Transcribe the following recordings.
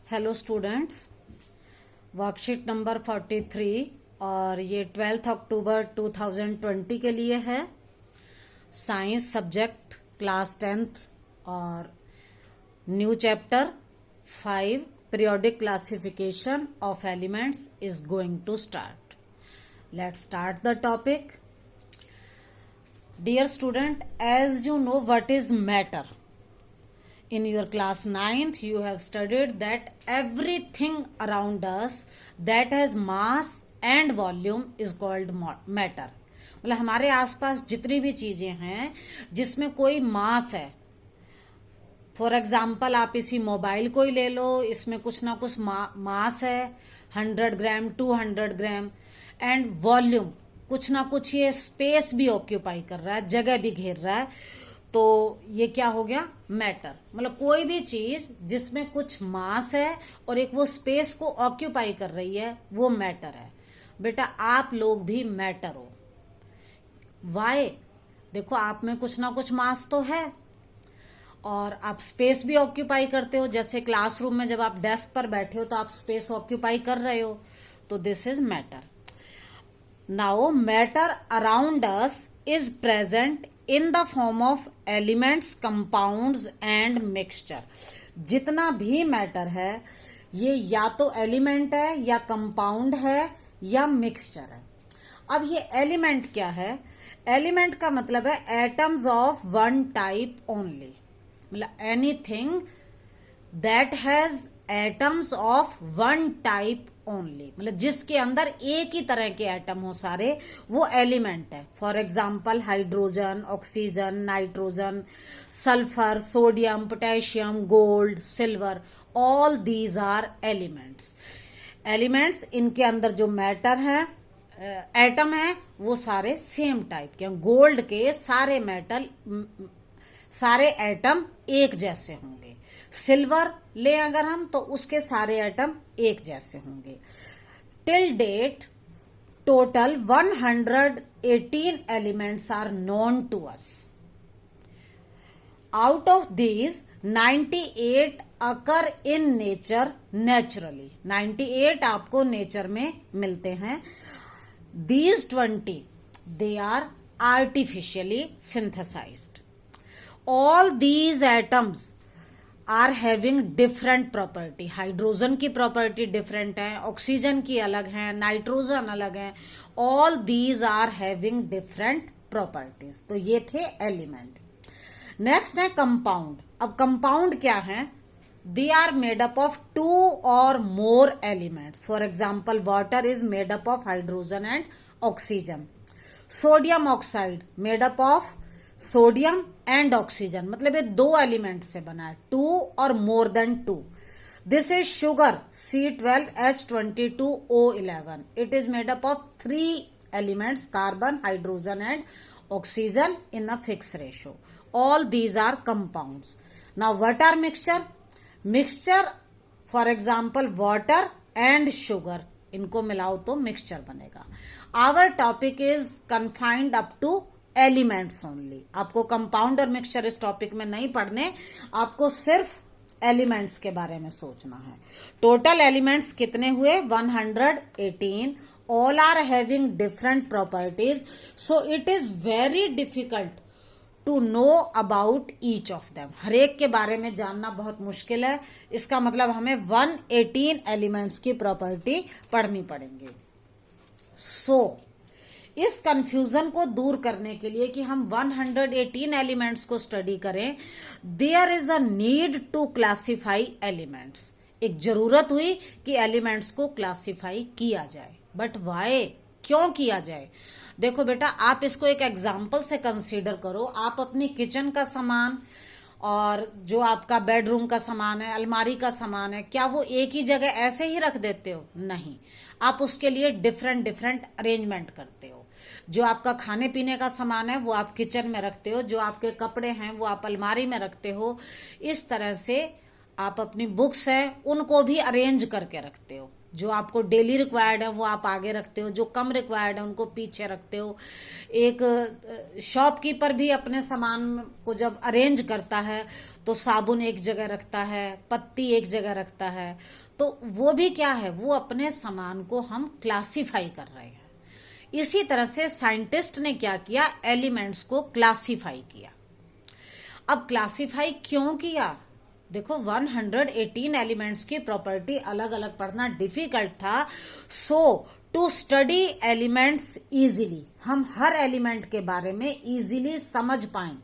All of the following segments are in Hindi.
हेलो स्टूडेंट्स, वर्कशीट नंबर 43 और ये 12 अक्टूबर 2020 के लिए है। साइंस सब्जेक्ट क्लास 10th और new chapter 5 periodic classification of elements is going to start. Let's start the topic. Dear student, as you know what is matter. In your class 9th, you have studied that everything around us that has mass and volume is called matter. मतलब हमारे आसपास जितनी भी चीजें हैं जिसमें कोई मास है, फॉर एग्जाम्पल आप इसी मोबाइल को ही ले लो, इसमें कुछ ना कुछ मास है, 100 ग्राम 200 ग्राम, एंड वॉल्यूम कुछ ना कुछ ये स्पेस भी ऑक्यूपाई कर रहा है, जगह भी घेर रहा है, तो ये क्या हो गया? मैटर. मतलब कोई भी चीज जिसमें कुछ मास है और एक वो स्पेस को ऑक्यूपाई कर रही है, वो मैटर है. बेटा आप लोग भी मैटर हो. वाई? देखो आप में कुछ ना कुछ मास तो है और आप स्पेस भी ऑक्यूपाई करते हो. जैसे क्लासरूम में जब आप डेस्क पर बैठे हो तो आप स्पेस ऑक्यूपाई कर रहे हो, तो this is matter. Now matter around us is present in the form of elements, compounds and mixture. जितना भी मैटर है ये या तो एलिमेंट है या कंपाउंड है या मिक्सचर है. अब ये एलिमेंट क्या है? एलिमेंट का मतलब है atoms of one type only. मतलब anything that has atoms of one type only. मतलब जिसके अंदर एक ही तरह के एटम हो सारे, वो एलिमेंट है. For example hydrogen, oxygen, nitrogen, sulphur, sodium, potassium, gold, silver, all these are elements. Elements, इनके अंदर जो मैटर है, एटम है, वो सारे सेम टाइप के. गोल्ड के सारे मेटल, सारे एटम एक जैसे होंगे. सिल्वर ले अगर हम, तो उसके सारे एटम एक जैसे होंगे. Till date total 118 elements are known to us. Out of these 98 occur in nature naturally. 98 आपको नेचर में मिलते हैं. These 20 they are artificially synthesised. All these atoms are having different property. Hydrogen की प्रॉपर्टी डिफरेंट है, ऑक्सीजन की अलग है, नाइट्रोजन अलग है. All these are having different properties. तो ये थे एलिमेंट. नेक्स्ट है कंपाउंड. अब कंपाउंड क्या है? They are made up of 2 और more elements. For example water is made up of hydrogen and oxygen. Sodium oxide made up of sodium and oxygen. मतलब ये 2 एलिमेंट से बना है, 2 और more than 2. This is sugar C12H22O11. It is made up of 3 elements, carbon, hydrogen and oxygen in a fix ratio. All these are compounds. Now what are mixture? Mixture for example water and sugar, इनको मिलाओ तो मिक्सचर बनेगा. Our topic is confined up to elements only. आपको कंपाउंड और मिक्सचर इस टॉपिक में नहीं पढ़ने, आपको सिर्फ एलिमेंट्स के बारे में सोचना है. टोटल एलिमेंट्स कितने हुए? 118. All are having different properties, so it is very difficult to know about each of them. हरेक के बारे में जानना बहुत मुश्किल है. इसका मतलब हमें 118 एलिमेंट्स की प्रॉपर्टी पढ़नी पड़ेंगी. सो इस कंफ्यूजन को दूर करने के लिए कि हम 118 एलिमेंट्स को स्टडी करें, there is a need to classify elements. एक जरूरत हुई कि एलिमेंट्स को क्लासिफाई किया जाए. But why? क्यों किया जाए? देखो बेटा, आप इसको एक एग्जाम्पल से कंसीडर करो. आप अपनी किचन का सामान और जो आपका बेडरूम का सामान है, अलमारी का सामान है, क्या वो एक ही जगह ऐसे ही रख देते हो? नहीं. आप उसके लिए डिफरेंट डिफरेंट अरेंजमेंट करते हो. जो आपका खाने पीने का सामान है वो आप किचन में रखते हो, जो आपके कपड़े हैं वो आप अलमारी में रखते हो. इस तरह से आप अपनी बुक्स हैं उनको भी अरेंज करके रखते हो. जो आपको डेली रिक्वायर्ड है वो आप आगे रखते हो, जो कम रिक्वायर्ड है उनको पीछे रखते हो। एक शॉपकीपर भी अपने सामान को जब अरेंज करता है तो साबुन एक जगह रखता है, पत्ती एक जगह रखता है, तो वो भी क्या है, वो अपने सामान को हम क्लासिफाई कर रहे हैं। इसी तरह से साइंटिस्ट ने क्या किया, एलिमेंट्स को क्लासिफाई किया। अब क्लासिफाई क्यों किया, देखो 118 एलिमेंट्स की प्रॉपर्टी अलग अलग पढ़ना डिफिकल्ट था। So to study elements easily, हम हर एलिमेंट के बारे में इजीली समझ पाएं।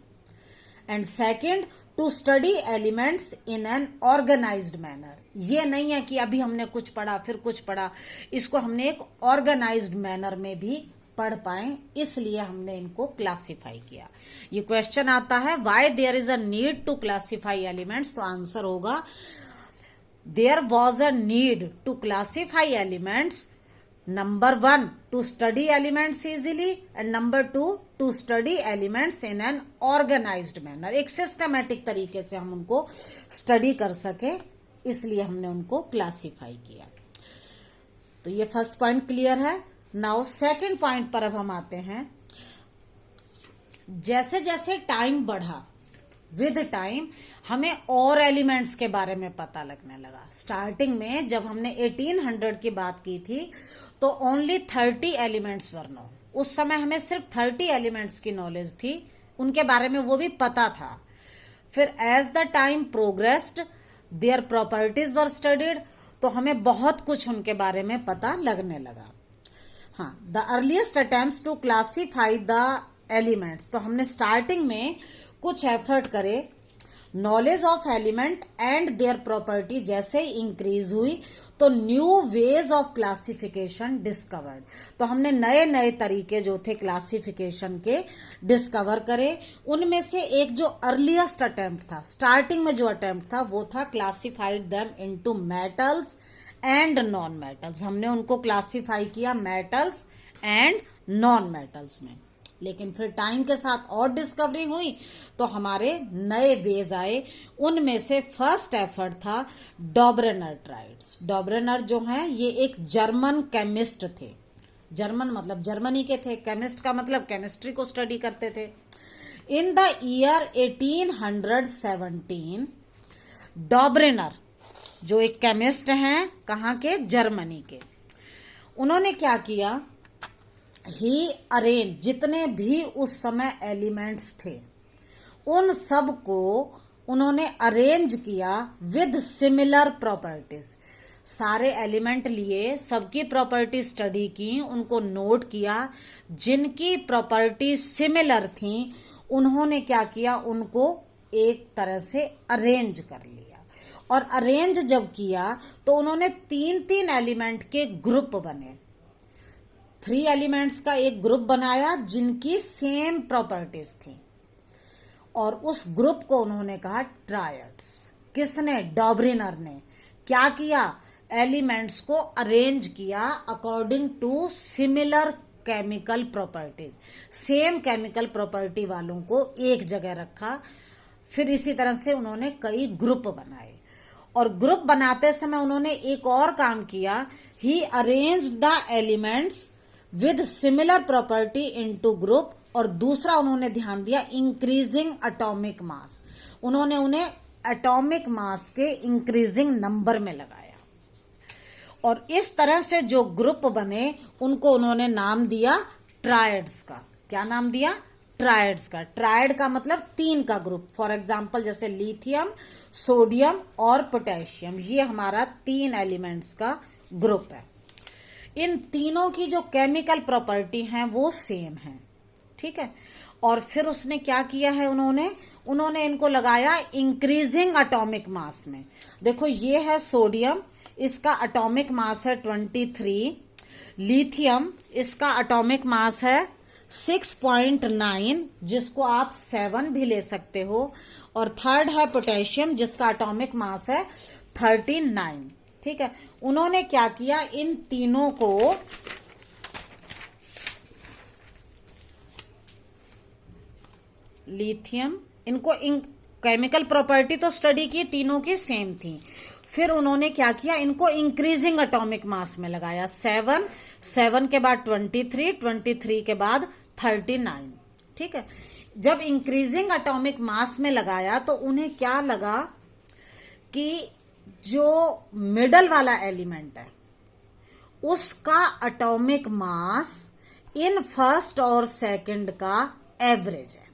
And second, to study elements in an organised manner. ये नहीं है कि अभी हमने कुछ पढ़ा फिर कुछ पढ़ा, इसको हमने एक ऑर्गेनाइज्ड मैनर में भी पढ़ पाए, इसलिए हमने इनको क्लासिफाई किया। ये क्वेश्चन आता है, why there is a need to classify elements, तो आंसर होगा there was a need to classify elements, number 1 to study elements easily, and number 2 to study elements in an organised manner. एक सिस्टमैटिक तरीके से हम उनको स्टडी कर सके, इसलिए हमने उनको क्लासिफाई किया। तो ये फर्स्ट पॉइंट क्लियर है। नाउ सेकंड पॉइंट पर अब हम आते हैं। जैसे जैसे टाइम बढ़ा, विद टाइम हमें और एलिमेंट्स के बारे में पता लगने लगा। स्टार्टिंग में जब हमने 1800 की बात की थी तो ओनली 30 एलिमेंट्स वर नोन। उस समय हमें सिर्फ 30 एलिमेंट्स की नॉलेज थी, उनके बारे में वो भी पता था। फिर as the time progressed their properties were studied, तो हमें बहुत कुछ उनके बारे में पता लगने लगा। हाँ, the earliest attempts to classify the elements, तो हमने स्टार्टिंग में कुछ एफर्ट करे। Knowledge of element and their property जैसे ही इंक्रीज हुई तो new ways of classification discovered, तो हमने नए नए तरीके जो थे क्लासिफिकेशन के डिस्कवर करे। उनमें से एक जो अर्लीस्ट अटेम्प्ट था, स्टार्टिंग में जो अटेम्प्ट था, वो था classified them into metals and non metals. हमने उनको क्लासिफाई किया मेटल्स एंड नॉन मेटल्स में। लेकिन फिर टाइम के साथ और डिस्कवरी हुई तो हमारे नए वेज आए। उनमें से फर्स्ट एफर्ट था डॉबरेनर ट्राइड्स। डॉबरेनर जो हैं ये एक जर्मन केमिस्ट थे। जर्मन मतलब जर्मनी के थे, केमिस्ट का मतलब केमिस्ट्री को स्टडी करते थे। इन द ईयर 1817 डॉबरेनर जो एक केमिस्ट हैं, कहाँ के, जर्मनी के, उन्होंने क्या किया, ही अरेंज, जितने भी उस समय एलिमेंट्स थे उन सब को उन्होंने अरेंज किया विद सिमिलर प्रॉपर्टीज। सारे एलिमेंट लिए, सबकी प्रॉपर्टी स्टडी की, उनको नोट किया। जिनकी प्रॉपर्टी सिमिलर थी उन्होंने क्या किया, उनको एक तरह से अरेंज कर लिया। और अरेंज जब किया तो उन्होंने 3-3 एलिमेंट के ग्रुप बने। 3 एलिमेंट्स का एक ग्रुप बनाया जिनकी सेम प्रॉपर्टीज थी, और उस ग्रुप को उन्होंने कहा ट्रायड्स। किसने, डॉबरेनर ने क्या किया, एलिमेंट्स को अरेंज किया according to similar chemical properties. Same chemical property वालों को एक जगह रखा। फिर इसी तरह से उन्होंने कई ग्रुप बनाए, और ग्रुप बनाते समय उन्होंने एक और काम किया, he arranged the elements with similar property into group. और दूसरा उन्होंने ध्यान दिया इंक्रीजिंग एटॉमिक मास। उन्होंने उन्हें एटॉमिक मास के इंक्रीजिंग नंबर में लगाया, और इस तरह से जो ग्रुप बने उनको उन्होंने नाम दिया ट्रायड्स का। क्या नाम दिया, ट्रायड्स का। ट्रायड का मतलब 3 का ग्रुप। फॉर एग्जाम्पल जैसे लिथियम, सोडियम और पोटेशियम, ये हमारा 3 एलिमेंट्स का ग्रुप है। इन तीनों की जो केमिकल प्रॉपर्टी हैं वो सेम है, ठीक है। और फिर उसने क्या किया है, उन्होंने इनको लगाया इंक्रीजिंग एटॉमिक मास में। देखो ये है सोडियम, इसका एटॉमिक मास है 23। लिथियम, इसका एटॉमिक मास है 6.9, जिसको आप 7 भी ले सकते हो। और थर्ड है पोटेशियम, जिसका एटॉमिक मास है 39, ठीक है। उन्होंने क्या किया, इन तीनों को लिथियम, इनको केमिकल प्रॉपर्टी तो स्टडी की, तीनों की सेम थी। फिर उन्होंने क्या किया, इनको इंक्रीजिंग एटॉमिक मास में लगाया। 7, 7 के बाद 23, 23 के बाद 39। ठीक है, जब इंक्रीजिंग एटॉमिक मास में लगाया तो उन्हें क्या लगा कि जो मिडल वाला एलिमेंट है उसका एटॉमिक मास इन फर्स्ट और सेकंड का एवरेज है।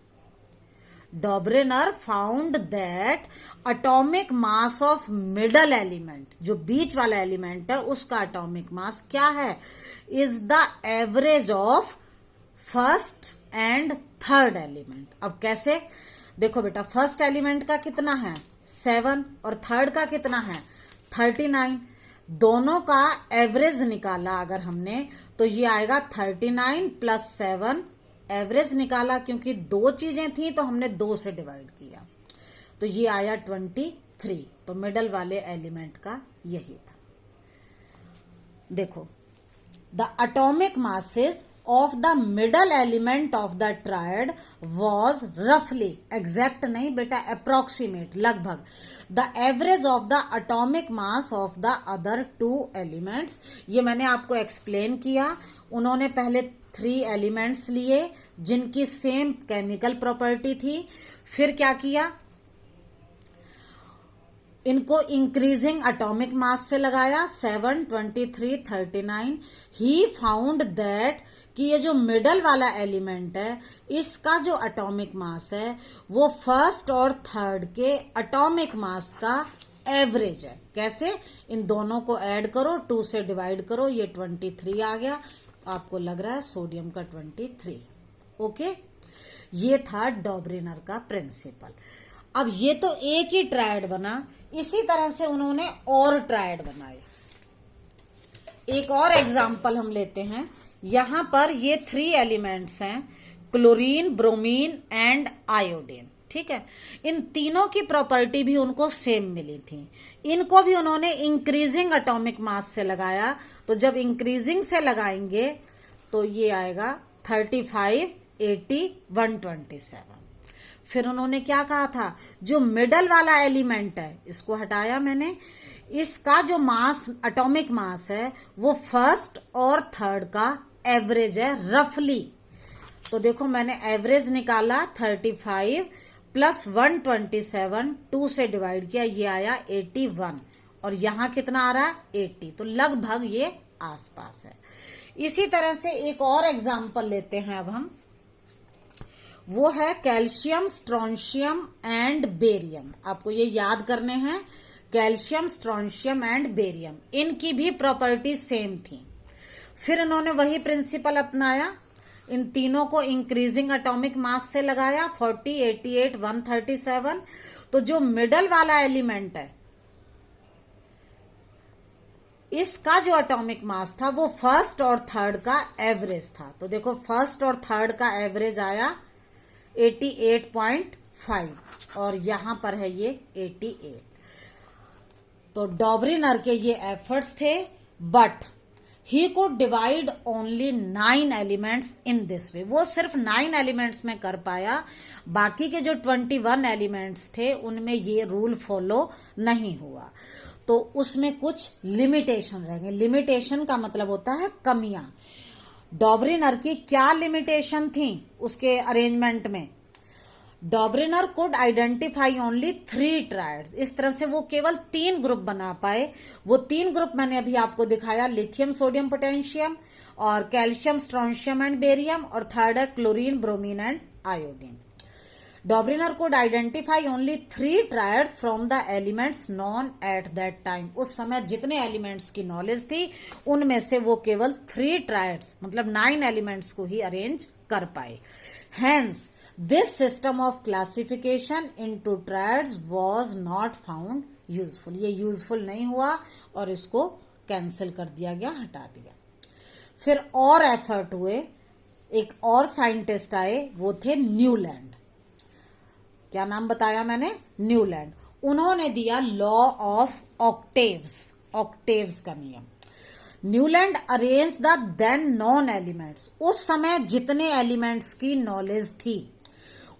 Dobereiner found that atomic mass of middle element, जो बीच वाला एलिमेंट है उसका एटॉमिक मास क्या है, is the average of first and third element. अब कैसे, देखो बेटा, फर्स्ट एलिमेंट का कितना है 7 और थर्ड का कितना है 39। दोनों का एवरेज निकाला अगर हमने तो ये आएगा 39 प्लस 7, एवरेज निकाला क्योंकि दो चीजें थी तो हमने 2 से डिवाइड किया तो ये आया 23। तो मिडल वाले एलिमेंट का यही था। देखो, the atomic masses of the middle element of the triad was roughly, exact नहीं बेटा, approximate, लगभग, the average of the atomic mass of the other 2 elements। ये मैंने आपको explain किया। उन्होंने पहले 3 elements लिए जिनकी सेम केमिकल प्रॉपर्टी थी, फिर क्या किया, इनको इंक्रीजिंग एटॉमिक मास से लगाया 7, 23, 39। ही फाउंड दैट कि ये जो मिडल वाला एलिमेंट है इसका जो एटॉमिक मास है वो फर्स्ट और थर्ड के एटॉमिक मास का एवरेज है। कैसे, इन दोनों को ऐड करो, 2 से डिवाइड करो, ये 23 आ गया। आपको लग रहा है सोडियम का 23। ओके, ये था डॉबरेनर का प्रिंसिपल। अब ये तो एक ही ट्रायड बना, इसी तरह से उन्होंने और ट्रायड बनाए। एक और एग्जाम्पल हम लेते हैं। यहां पर ये 3 एलिमेंट्स हैं, क्लोरीन, ब्रोमीन एंड आयोडीन। ठीक है, इन तीनों की प्रॉपर्टी भी उनको सेम मिली थी। इनको भी उन्होंने इंक्रीजिंग एटॉमिक मास से लगाया, तो जब इंक्रीजिंग से लगाएंगे तो ये आएगा 35, 80, 127। फिर उन्होंने क्या कहा था, जो मिडल वाला एलिमेंट है इसको हटाया मैंने, इसका जो मास, एटॉमिक मास है वो फर्स्ट और थर्ड का एवरेज है रफली। तो देखो मैंने एवरेज निकाला 35 प्लस 127, 2 से डिवाइड किया, ये आया 81 और यहां कितना आ रहा है 80। तो लगभग ये आसपास है। इसी तरह से एक और एग्जाम्पल लेते हैं अब हम, वो है कैल्शियम, स्ट्रोंशियम एंड बेरियम। आपको ये याद करने हैं, कैल्शियम, स्ट्रोंशियम एंड बेरियम, इनकी भी प्रॉपर्टी सेम थी। फिर इन्होंने वही प्रिंसिपल अपनाया, इन तीनों को इंक्रीजिंग एटॉमिक मास से लगाया 40, 88, 137। तो जो मिडल वाला एलिमेंट है इसका जो एटॉमिक मास था वो फर्स्ट और थर्ड का एवरेज था। तो देखो फर्स्ट और थर्ड का एवरेज आया 88.5 और यहां पर है ये 88। तो डॉबरेनर के ये एफर्ट्स थे, but he could divide only 9 elements in this way. वो सिर्फ 9 एलिमेंट्स में कर पाया, बाकी के जो 21 एलिमेंट्स थे उनमें ये रूल फॉलो नहीं हुआ। तो उसमें कुछ लिमिटेशन रह गए। लिमिटेशन का मतलब होता है कमियां। डॉबरेनर की क्या लिमिटेशन थी उसके अरेंजमेंट में, डॉबरेनर कुड आइडेंटिफाई ओनली 3 ट्रायड्स। इस तरह से वो केवल 3 ग्रुप बना पाए। वो 3 ग्रुप मैंने अभी आपको दिखाया, लिथियम, सोडियम, पोटेशियम, और कैल्शियम, स्ट्रोंशियम एंड बेरियम, और थर्ड है chlorine, bromine and iodine. Dobereiner could identify only 3 triads from the elements known at that time। उस समय जितने एलिमेंट्स की नॉलेज थी उनमें से वो केवल 3 ट्रायड्स मतलब 9 एलिमेंट्स को ही अरेंज कर पाए। Hence, this system of classification into triads was not found useful। ये यूजफुल नहीं हुआ और इसको कैंसिल कर दिया गया, हटा दिया। फिर और एफर्ट हुए, एक और साइंटिस्ट आए, वो थे न्यूलैंड। क्या नाम बताया मैंने, न्यूलैंड। उन्होंने दिया लॉ ऑफ ऑक्टेव्स, ऑक्टेव्स का नियम। Newland arrange the then known elements. उस समय जितने एलिमेंट्स की नॉलेज थी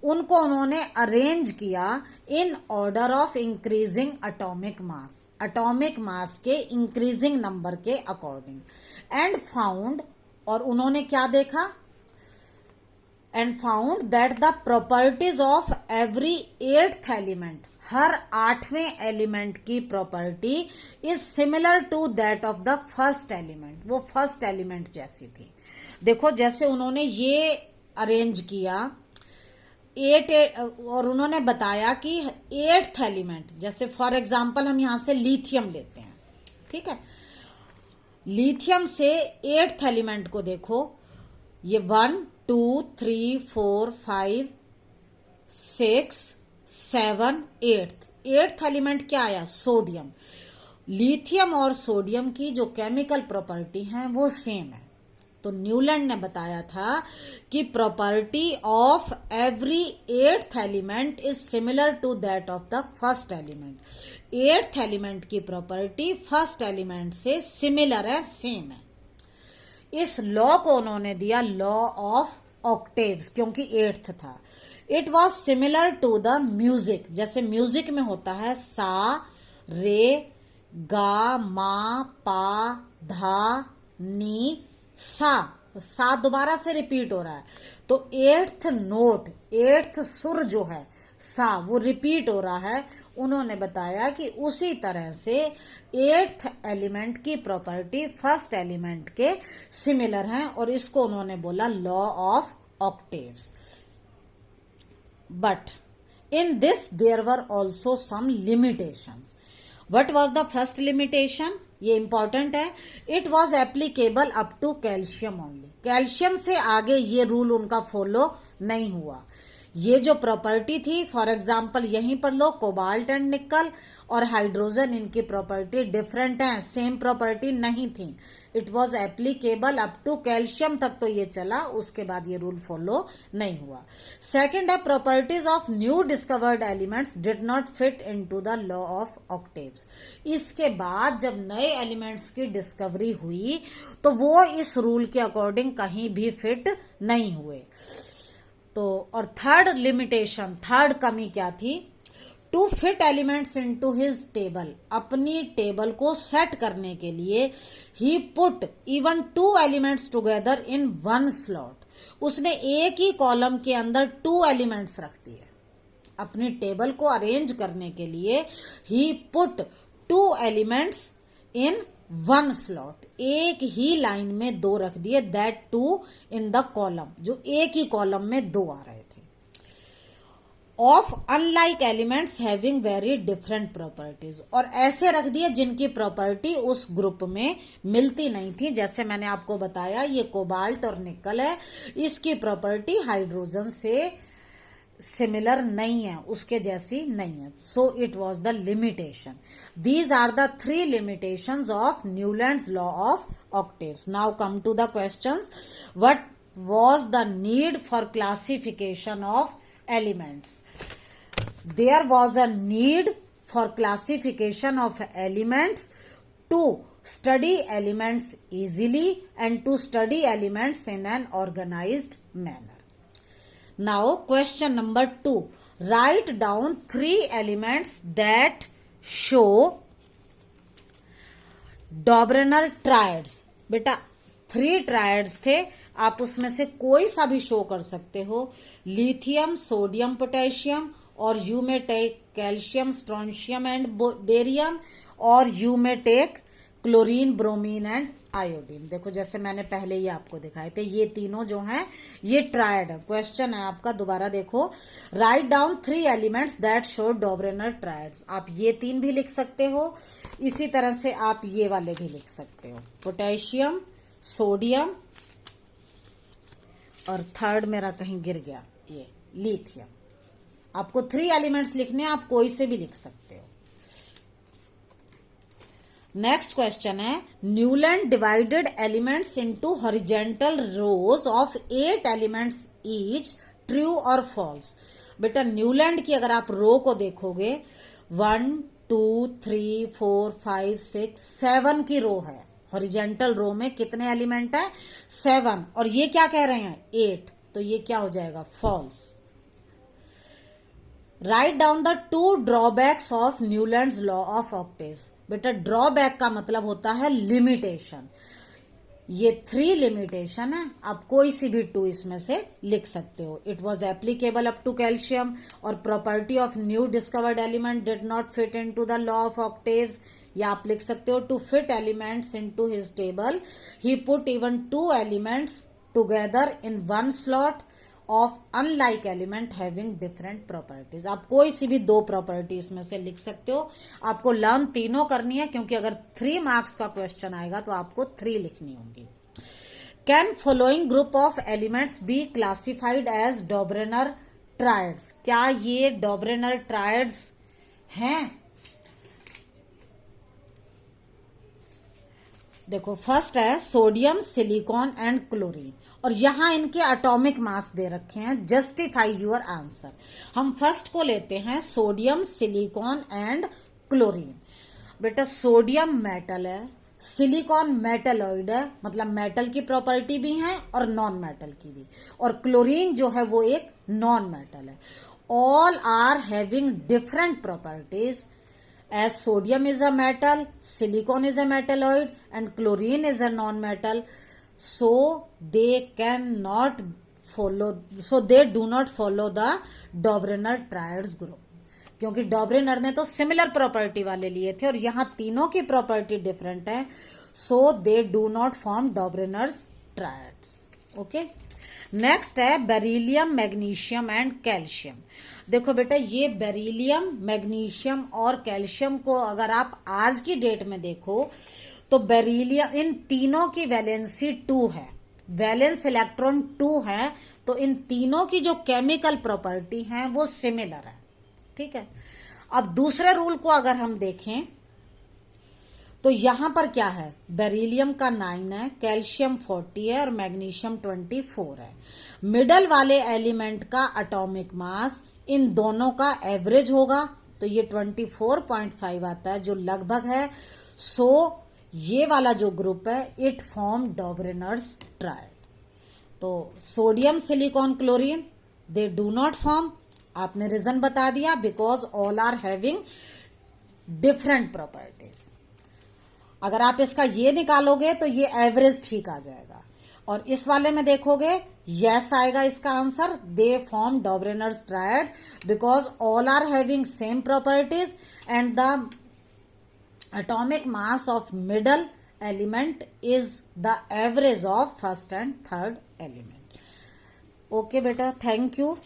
उनको उन्होंने अरेंज किया in order of increasing atomic mass के इंक्रीजिंग नंबर के अकॉर्डिंग, एंड फाउंड, और उन्होंने क्या देखा, and found that the properties of every eighth element, हर 8वें एलिमेंट की property is similar to that of the first element, वो फर्स्ट एलिमेंट जैसी थी। देखो जैसे उन्होंने ये अरेंज किया 8 और उन्होंने बताया कि 8th एलिमेंट, जैसे फॉर एग्जांपल हम यहां से लिथियम लेते हैं, ठीक है, लिथियम से 8th एलिमेंट को देखो, ये 1 2 3 4 5 6 7 8th एलिमेंट क्या आया, सोडियम। लिथियम और सोडियम की जो केमिकल प्रॉपर्टी है वो सेम है। तो न्यूलैंड ने बताया था कि property of every 8th element is similar to that of the first element. 8th element की प्रॉपर्टी फर्स्ट एलिमेंट से सिमिलर है, सेम है। इस लॉ को उन्होंने दिया लॉ ऑफ ऑक्टेव्स, क्योंकि 8th था। It was similar to the music, जैसे म्यूजिक में होता है सा रे गा मा पा धा नी सा दोबारा से रिपीट हो रहा है, तो 8th नोट, 8th सुर जो है सा, वो रिपीट हो रहा है। उन्होंने बताया कि उसी तरह से 8th एलिमेंट की प्रॉपर्टी फर्स्ट एलिमेंट के सिमिलर हैं, और इसको उन्होंने बोला law of octaves. But in this there were also some limitations. What was the first limitation, ये इंपॉर्टेंट है, it was applicable up to calcium only. Calcium से आगे ये रूल उनका फॉलो नहीं हुआ। ये जो प्रॉपर्टी थी, फॉर एग्जाम्पल यहीं पर लो कोबाल्ट एंड निकल और हाइड्रोजन, इनकी प्रॉपर्टी डिफरेंट है, सेम प्रॉपर्टी नहीं थी। It was applicable up to calcium तक तो ये चला, उसके बाद ये रूल फॉलो नहीं हुआ। सेकेंड है properties of new discovered elements did not fit into the law of octaves. इसके बाद जब नए एलिमेंट्स की डिस्कवरी हुई तो वो इस रूल के अकॉर्डिंग कहीं भी फिट नहीं हुए। तो और थर्ड लिमिटेशन, थर्ड कमी क्या थी, to fit elements into his table, अपनी टेबल को सेट करने के लिए he put even 2 elements together in 1 slot. उसने एक ही कॉलम के अंदर 2 एलिमेंट्स रख दिए। अपनी टेबल को अरेंज करने के लिए he put 2 elements in 1 slot, एक ही लाइन में 2 रख दिए, दैट 2 इन द कॉलम, जो एक ही कॉलम में 2 आ रहे थे, of unlike elements having very different properties, और ऐसे रख दिए जिनकी प्रॉपर्टी उस ग्रुप में मिलती नहीं थी। जैसे मैंने आपको बताया ये कोबाल्ट और निकल है, इसकी प्रॉपर्टी हाइड्रोजन से सिमिलर नहीं है, उसके जैसी नहीं है। So it was the limitation. These are the 3 limitations of Newlands law of octaves. Now come to the questions. What was the need for classification of elements? There was a need for classification of elements to study elements easily and to study elements in an organized manner. Now question number 2. Write down 3 elements that show Dobryner triads. बेटा 3 triads थे, आप उसमें से कोई सा भी शो कर सकते हो। लिथियम, सोडियम, पोटेशियम, और you may take calcium, strontium and barium, और you may take chlorine, bromine and iodine. देखो जैसे मैंने पहले ही आपको दिखाए थे, ये तीनों जो हैं ये ट्रायड है। क्वेश्चन है आपका, दोबारा देखो, write down 3 elements that show Dobereiner triads. आप ये 3 भी लिख सकते हो, इसी तरह से आप ये वाले भी लिख सकते हो, पोटेशियम, सोडियम, और थर्ड मेरा कहीं गिर गया, ये लिथियम। आपको 3 एलिमेंट्स लिखने, आप कोई से भी लिख सकते हो। नेक्स्ट क्वेश्चन है, Newland divided elements into horizontal rows of 8 elements each, true और फॉल्स। बेटा न्यूलैंड की अगर आप रो को देखोगे 1 2 3 4 5 6 7 की रो है। हॉरिजेंटल रो में कितने एलिमेंट है? 7, और ये क्या कह रहे हैं 8, तो ये क्या हो जाएगा false. Write down the two drawbacks of Newlands law of octaves. बेटा ड्रॉबैक का मतलब होता है लिमिटेशन। ये 3 लिमिटेशन है, आप कोई सी भी 2 इसमें से लिख सकते हो। It was applicable up to calcium, और property of new discovered element did not fit in to the law of octaves, या आप लिख सकते हो to fit elements in to his table he put even 2 elements together in 1 slot of unlike element having different properties. आप कोई सी भी 2 प्रॉपर्टीज में से लिख सकते हो। आपको लर्न तीनों करनी है, क्योंकि अगर 3 मार्क्स का क्वेश्चन आएगा तो आपको 3 लिखनी होगी। Can following group of elements be classified as Dobereiner triads? क्या ये डॉबरेनर ट्रायड्स हैं? देखो, फर्स्ट है सोडियम, सिलिकॉन एंड क्लोरीन, और यहां इनके एटॉमिक मास दे रखे हैं। Justify your answer. हम फर्स्ट को लेते हैं, सोडियम, सिलिकॉन एंड क्लोरीन। बेटा सोडियम मेटल है, सिलिकॉन मेटलॉइड है, मतलब मेटल की प्रॉपर्टी भी है और नॉन मेटल की भी, और क्लोरीन जो है वो एक नॉन मेटल है। All are having different properties, as sodium is a metal, silicon is a metalloid and chlorine is a non-metal, so they do not follow the Dobrener triads group, क्योंकि डॉबरेनर ने तो सिमिलर प्रॉपर्टी वाले लिए थे और यहां तीनों की प्रॉपर्टी डिफरेंट है, so they do not form Dobereiner's triads. Okay, next है बेरिलियम, मैग्नीशियम एंड कैल्शियम। देखो बेटा, ये बेरिलियम, मैग्नीशियम और कैल्शियम को अगर आप आज की डेट में देखो तो बेरिलियम, इन तीनों की वैलेंसी 2 है, वैलेंस इलेक्ट्रॉन 2 है, तो इन तीनों की जो केमिकल प्रॉपर्टी है वो सिमिलर है। ठीक है, अब दूसरे रूल को अगर हम देखें तो यहां पर क्या है, बेरिलियम का 9 है, कैल्शियम 40 है और मैग्नीशियम 24 है। मिडल वाले एलिमेंट का एटॉमिक मास इन दोनों का एवरेज होगा, तो ये 24.5 आता है, जो लगभग है। सो ये वाला जो ग्रुप है, इट फॉर्म डॉबरेनर्स ट्रायड। तो sodium, silicon, chlorine, they do not form. आपने रीजन बता दिया, because all are having different properties. अगर आप इसका ये निकालोगे तो ये एवरेज ठीक आ जाएगा, और इस वाले में देखोगे यस आएगा इसका answer. They form Dobereiner's triad because all are having same properties and the atomic mass of middle element is the average of first and third element. Okay बेटा, थैंक यू।